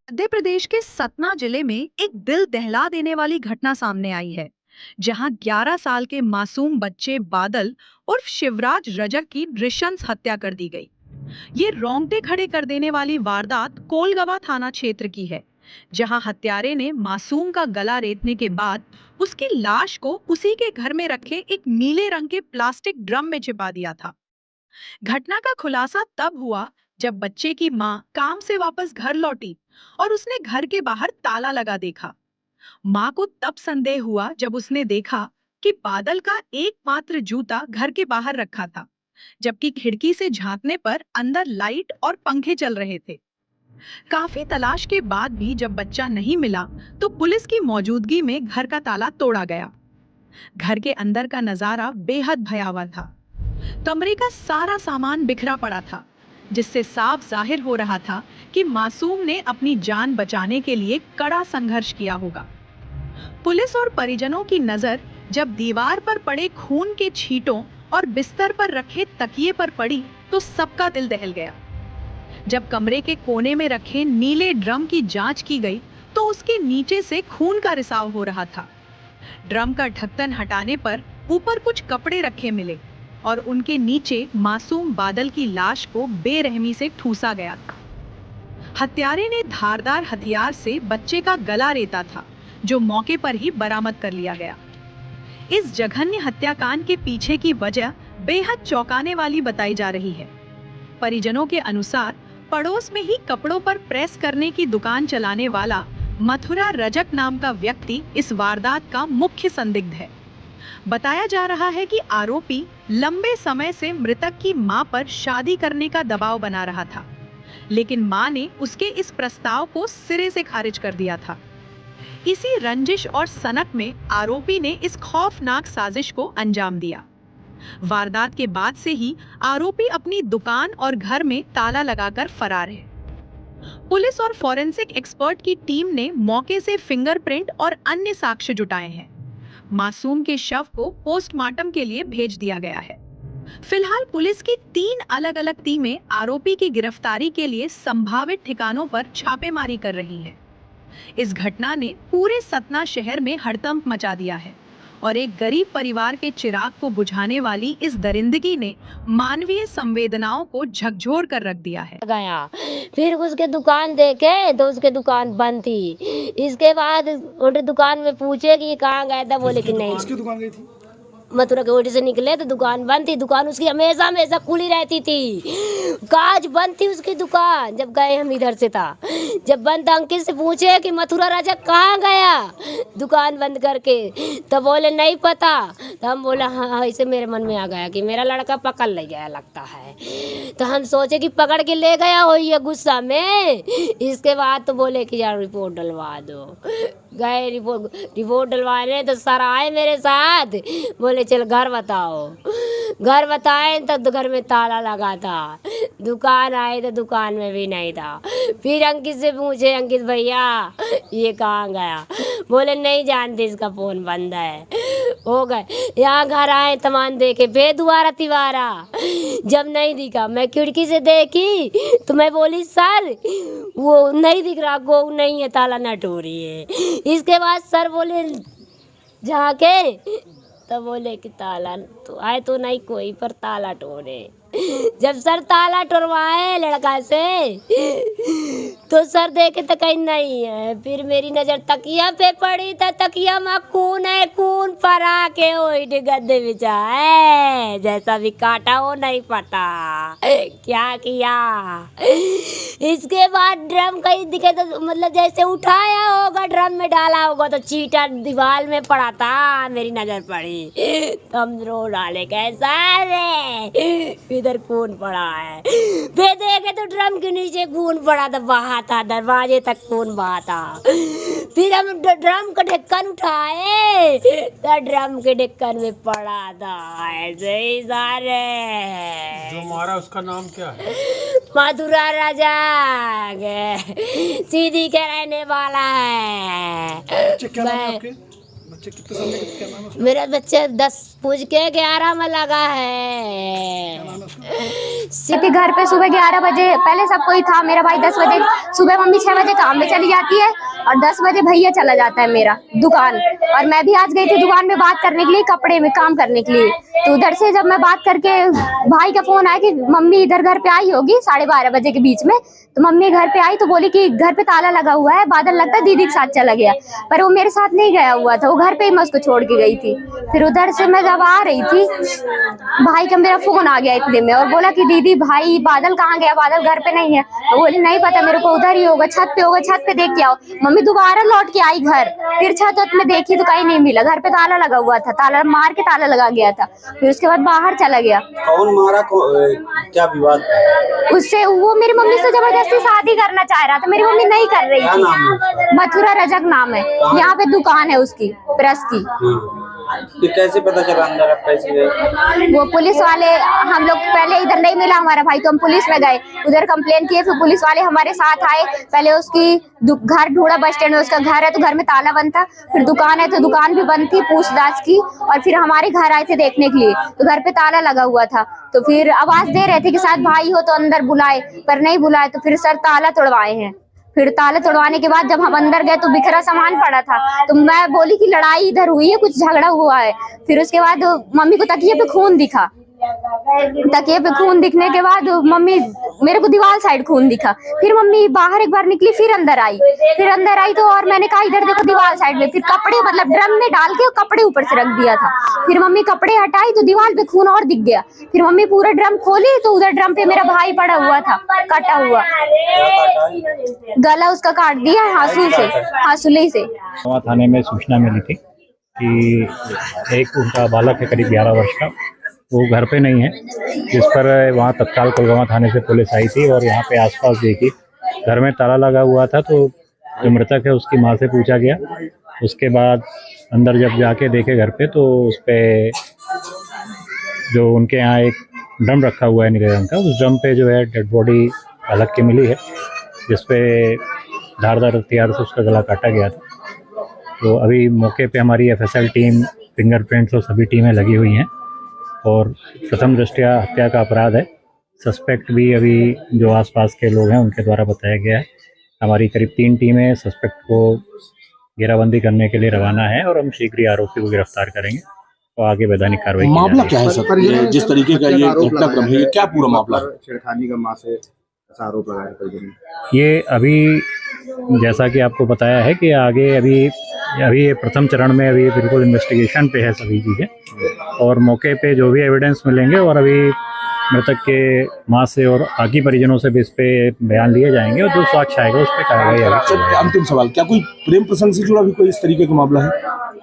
मध्य प्रदेश के सतना जिले में एक दिल दहला देने वाली घटना सामने आई है, जहां 11 साल के मासूम बच्चे बादल उर्फ शिवराज रजक की नृशंस हत्या कर दी गई। ये रोंगटे खड़े कर देने वाली वारदात कोलगवा थाना क्षेत्र की है, जहां हत्यारे ने मासूम का गला रेतने के बाद उसकी लाश को उसी के घर में रखे एक नीले रंग के प्लास्टिक ड्रम में छिपा दिया था। घटना का खुलासा तब हुआ जब बच्चे की मां काम से वापस घर लौटी और उसने घर के बाहर ताला लगा देखा। मां को तब संदेह हुआ जब उसने देखा कि बादल का एकमात्र जूता घर के बाहर रखा था, जबकि खिड़की से झांकने पर अंदर लाइट और पंखे चल रहे थे। काफी तलाश के बाद भी जब बच्चा नहीं मिला, तो पुलिस की मौजूदगी में घर का ताला तोड़ा गया। घर के अंदर का नजारा बेहद भयावह था। कमरे का सारा सामान बिखरा पड़ा था, जिससे साफ जाहिर हो रहा था कि मासूम ने अपनी जान बचाने के लिए कड़ा संघर्ष किया होगा। पुलिस और परिजनों की नजर जब दीवार पर पड़े खून के छींटों और बिस्तर पर रखे तकिए पर पड़ी, तो सबका दिल दहल गया। जब कमरे के कोने में रखे नीले ड्रम की जांच की गई, तो उसके नीचे से खून का रिसाव हो रहा था। ड्रम का ढक्कन हटाने पर ऊपर कुछ कपड़े रखे मिले और उनके नीचे मासूम बादल की लाश को बेरहमी से ठूसा गया था। हत्यारे ने धारदार हथियार से बच्चे का गला रेता था, जो मौके पर ही बरामद कर लिया गया। इस जघन्य हत्याकांड के पीछे की वजह बेहद चौंकाने वाली बताई जा रही है। परिजनों के अनुसार पड़ोस में ही कपड़ों पर प्रेस करने की दुकान चलाने वाला मथुरा रजक नाम का व्यक्ति इस वारदात का मुख्य संदिग्ध है। बताया जा रहा है कि आरोपी लंबे समय से मृतक की मां पर शादी करने का दबाव बना रहा था, लेकिन मां ने उसके इस प्रस्ताव को सिरे से खारिज कर दिया था। इसी रंजिश और सनक में आरोपी ने इस खौफनाक साजिश को अंजाम दिया। वारदात के बाद से ही आरोपी अपनी दुकान और घर में ताला लगाकर फरार है। पुलिस और फॉरेंसिक एक्सपर्ट की टीम ने मौके से फिंगरप्रिंट और अन्य साक्ष्य जुटाए हैं। मासूम के शव को पोस्टमार्टम के लिए भेज दिया गया है। फिलहाल पुलिस की 3 अलग-अलग टीमें आरोपी की गिरफ्तारी के लिए संभावित ठिकानों पर छापेमारी कर रही हैं। इस घटना ने पूरे सतना शहर में हड़कंप मचा दिया है और एक गरीब परिवार के चिराग को बुझाने वाली इस दरिंदगी ने मानवीय संवेदनाओं को झकझोर कर रख दिया है। गया फिर उसके दुकान देखे तो उसके दुकान बंद थी। इसके बाद उनके दुकान में पूछे कि कहाँ गए थे, बोले कि नहीं, किसकी दुकान गई थी? मथुरा के ओटी से निकले तो दुकान बंद थी। दुकान उसकी हमेशा हमेशा खुली रहती थी, काज बंद थी उसकी दुकान। जब गए हम इधर से था, जब बंद था, अंकित से पूछे कि मथुरा राजा कहाँ गया दुकान बंद करके, तो बोले नहीं पता। तो हम बोला हाँ, ऐसे मेरे मन में आ गया कि मेरा लड़का पकड़ ले गया लगता है। तो हम सोचे कि पकड़ के ले गया हो ये गुस्सा में। इसके बाद तो बोले कि यार रिपोर्ट डलवा दो। गए रिपोर्ट डलवाने तो सर आए मेरे साथ, बोले चल घर बताओ। घर बताए तब तो घर में ताला लगा था। दुकान आए तो दुकान में भी नहीं था। फिर अंकित से पूछे, अंकित भैया ये कहाँ गया, बोले नहीं जानते, इसका फोन बंद है। हो गए यहाँ घर आए, तमान देखे फिर दोबारा तिवारा, जब नहीं दिखा मैं खिड़की से देखी तो मैं बोली सर वो नहीं दिख रहा, गो नहीं है, ताला न टोरी है। इसके बाद सर बोले जाके, तो बोले कि ताला तो आए तो नहीं कोई, पर ताला टोरे। जब सर ताला टोरवाए लड़का से तो सर देखे तो कहीं नहीं है। फिर मेरी नजर तकिया पे पड़ी तो तकिया में खून है, खून परा के ओइट गद्दे बिछा है। जैसा भी काटा वो नहीं पता क्या किया। इसके बाद ड्रम कहीं दिखे तो मतलब जैसे उठाया होगा, ड्रम में डाला होगा तो चीटा दीवार में पड़ा था, मेरी नजर पड़ी तो हम रो डाले कैसा रे, इधर खून पड़ा है। फिर देखे तो ड्रम के नीचे खून पड़ा था, बहा था, दरवाजे तक खून बहा था। फिर हम ड्रम का ढक्कन उठाए तो ड्रम के ढक्कन में पड़ा था ऐसे ही सारे। जो मारा उसका नाम क्या है? मथुरा राजा सीधी के रहने वाला है। बच्चे क्या नाम है आपके? बच्चे कितने साल के, क्या नाम है उसका? मेरा बच्चा 10 पूछ के 11 में लगा क्या नाम है। है उसका? थी घर पे सुबह 11 बजे, पहले सब कोई था। मेरा भाई 10 बजे सुबह, मम्मी 6 बजे काम में चली जाती है और 10 बजे भैया चला जाता है मेरा दुकान। और मैं भी आज गई थी दुकान में बात करने के लिए, कपड़े में काम करने के लिए। तो उधर से जब मैं बात करके, भाई का फोन आया कि मम्मी इधर घर पे आई होगी 12:30 बजे के बीच में। तो मम्मी घर पे आई तो बोली कि घर पे ताला लगा हुआ है, बादल लगता है दीदी के साथ चला गया। पर वो मेरे साथ नहीं गया हुआ था, वो घर पे ही मैं उसको छोड़ के गई थी। फिर उधर से मैं जब आ रही थी, भाई का मेरा फोन आ गया इतने में और बोला कि दीदी भाई बादल कहाँ गया, बादल घर पे नहीं है। तो बोली नहीं पता मेरे को, उधर ही होगा, छत पे होगा, छत पे देख के आओ। मम्मी दोबारा लौट के आई घर, फिर छत में देखी तो कहीं नहीं मिला, घर पे ताला लगा हुआ था, ताला मार के ताला लगा गया था। फिर उसके बाद बाहर चला गया। कौन मारा, क्या विवाद था? उससे वो मेरी मम्मी से जबरदस्ती शादी करना चाह रहा था, मेरी मम्मी नहीं कर रही क्या थी। नाम है उसका? मथुरा रजक नाम है, यहाँ पे दुकान है उसकी प्रेस की। फिर कैसे पता चला अंदर आप कैसे गए? वो पुलिस वाले, हम लोग पहले इधर नहीं मिला हमारा भाई, तो हम पुलिस में गए, उधर कंप्लेन किए। फिर पुलिस वाले हमारे साथ आए, पहले उसकी घर ढूंढा, बस स्टैंड में उसका घर है तो घर में ताला बंद था, फिर दुकान है तो दुकान भी बंद थी, पूछताछ की। और फिर हमारे घर आए थे देखने के लिए तो घर पे ताला लगा हुआ था। तो फिर आवाज दे रहे थे कि शायद भाई हो तो अंदर बुलाए, पर नहीं बुलाए। तो फिर सर ताला तोड़वाए हैं। फिर ताला तोड़वाने के बाद जब हम अंदर गए तो बिखरा सामान पड़ा था। तो मैं बोली कि लड़ाई इधर हुई है, कुछ झगड़ा हुआ है। फिर उसके बाद मम्मी को तकिए पे खून दिखा, तकिए पे खून दिखने के बाद मम्मी, मेरे को दीवार साइड खून दिखा। फिर मम्मी बाहर एक बार निकली, फिर अंदर आई तो और मैंने कहा इधर देखो दीवार साइड में। फिर कपड़े मतलब ड्रम में डाल के कपड़े ऊपर से रख दिया था। फिर मम्मी कपड़े हटाई तो दीवार पे खून और दिख गया। फिर मम्मी पूरा ड्रम खोली तो उधर ड्रम पे मेरा भाई पड़ा हुआ था, कटा हुआ, गला उसका काट दिया हासूली से। थाने में सूचना मिली थी कि एक उनका बालक है करीब 11 वर्ष का, वो घर पे नहीं है, जिस पर वहाँ तत्काल कोलगामा थाने से पुलिस आई थी और यहाँ पे आसपास देखी, घर में ताला लगा हुआ था। तो जो मृतक है उसकी माँ से पूछा गया। उसके बाद अंदर जब जाके देखे घर पे तो उस पे जो उनके यहाँ एक ड्रम रखा हुआ है नीले रंग का, उस ड्रम पे जो है डेड बॉडी बालक की मिली है, जिसपे धारदार हथियार से उसका गला काटा गया था। तो अभी मौके पे हमारी FSL टीम, फिंगरप्रिंट्स और सभी टीमें लगी हुई हैं और प्रथम दृष्टया हत्या का अपराध है। सस्पेक्ट भी अभी जो आसपास के लोग हैं उनके द्वारा बताया गया है। हमारी करीब 3 टीमें सस्पेक्ट को घेराबंदी करने के लिए रवाना है और हम शीघ्र ही आरोपी को गिरफ्तार करेंगे और आगे वैधानिक कार्रवाई की मामला जाएगी। क्या है सर? ये जिस तरीके का ये घटनाक्रम है, ये क्या पूरा मामला है? छेड़खानी का मां से ऐसा आरोप लगाया है परिजन ने। ये अभी जैसा कि आपको बताया है कि आगे अभी ये प्रथम चरण में अभी बिल्कुल इन्वेस्टिगेशन पे है सभी चीज़ें, और मौके पे जो भी एविडेंस मिलेंगे और अभी मृतक के माँ से और बाकी परिजनों से भी इस पे बयान लिए जाएंगे और जो साक्ष्य आएगा उस पर कार्रवाई आएगी। अंतिम सवाल, क्या कोई प्रेम प्रसंग से जुड़ा भी कोई इस तरीके का मामला है?